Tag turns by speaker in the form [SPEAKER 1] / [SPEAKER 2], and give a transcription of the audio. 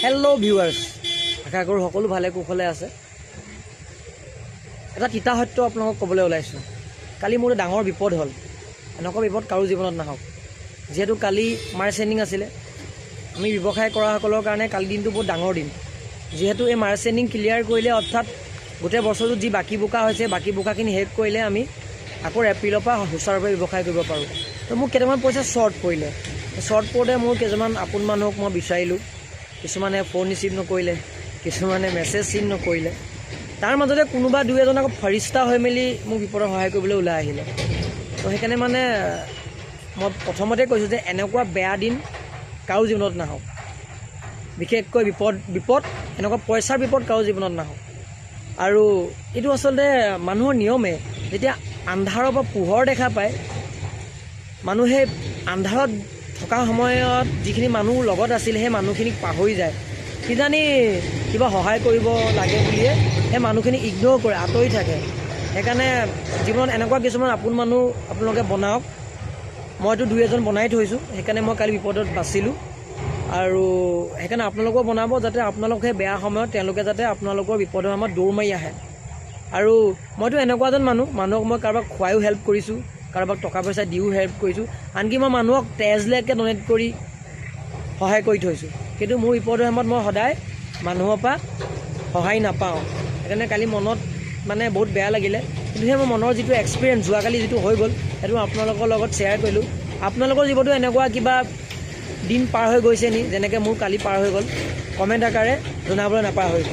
[SPEAKER 1] Hello' viewers, আশা কৰোঁ সকলো ভালে কুশলে আছে। এটা তিতা সত্য আপোনালোকক ক'বলৈ ওলাইছোঁ। কালি মোৰ ডাঙৰ বিপদ হ'ল। এনেকুৱা বিপদ কাৰো জীৱনত নাহক। যিহেতু কালি মাৰ্চেণ্ডিং আছিলে, আমি ব্যৱসায় কৰাসকলৰ কাৰণে কালি দিনটো বহুত ডাঙৰ দিন। যিহেতু এই মাৰ্চেণ্ডিং ক্লিয়াৰ কৰিলে, অৰ্থাৎ গোটেই বছৰটোত যি বাকী বোকা হৈছে, বাকী বোকাখিনি শেষ কৰিলে আমি আকৌ এপ্ৰিলৰ পৰা সুচাৰুৰূপে ব্যৱসায় কৰিব পাৰোঁ। তো মোক কেইটামান পইচা শ্বৰ্ট পৰিলে। শ্বৰ্ট পৰোঁতে মোৰ কেইজনমান আপোন মানুহক মই বিচাৰিলোঁ। কিছুমানে ফোন ৰিচিভ নকৰিলে, কিছুমানে মেছেজ চিন নকৰিলে। তাৰ মাজতে কোনোবা দুই এজন আকৌ ফাৰিষ্টা হৈ মেলি মোক বিপদত সহায় কৰিবলৈ ওলাই আহিলে। তো সেইকাৰণে মানে মই প্ৰথমতে কৈছোঁ যে এনেকুৱা বেয়া দিন কাৰো জীৱনত নাহক। বিশেষকৈ বিপদ এনেকুৱা পইচাৰ বিপদ কাৰো জীৱনত নাহক। আৰু এইটো আচলতে মানুহৰ নিয়মে, যেতিয়া আন্ধাৰৰ পৰা পোহৰ দেখা পায়, মানুহে আন্ধাৰত থকা সময়ত যিখিনি মানুহ লগত আছিল সেই মানুহখিনিক পাহৰি যায়। কিজানি কিবা সহায় কৰিব লাগে বুলিয়ে সেই মানুহখিনিক ইগন'ৰ কৰে, আঁতৰি থাকে। সেইকাৰণে জীৱনত এনেকুৱা কিছুমান আপোন মানুহ আপোনালোকে বনাওক। মইতো দুই এজন বনাই থৈছোঁ, সেইকাৰণে মই কালি বিপদত বাচিলোঁ। আৰু সেইকাৰণে আপোনালোকেও বনাব, যাতে আপোনালোক সেই বেয়া সময়ত তেওঁলোকে যাতে আপোনালোকৰ বিপদৰ সময়ত দৌৰ মাৰি আহে। আৰু মইতো এনেকুৱা এজন মানুহক মই কাৰোবাক খুৱাইও হেল্প কৰিছোঁ, কাৰোবাক টকা পইচা দিও হেল্প কৰিছোঁ, আনকি মই মানুহক তেজলৈকে ডনেট কৰি সহায় কৰি থৈছোঁ। কিন্তু মোৰ বিপদৰ সময়ত মই সদায় মানুহৰ পৰা সহায় নাপাওঁ। সেইকাৰণে কালি মনত মানে বহুত বেয়া লাগিলে। কিন্তু সেই মোৰ মনৰ যিটো এক্সপিৰিয়েঞ্চ যোৱাকালি যিটো হৈ গ'ল, সেইটো আপোনালোকৰ লগত শ্বেয়াৰ কৰিলোঁ। আপোনালোকৰ জীৱনতো এনেকুৱা কিবা দিন পাৰ হৈ গৈছে নি, যেনেকৈ মোৰ কালি পাৰ হৈ গ'ল? কমেণ্ট আকাৰে জনাবলৈ নাপাহৰিব।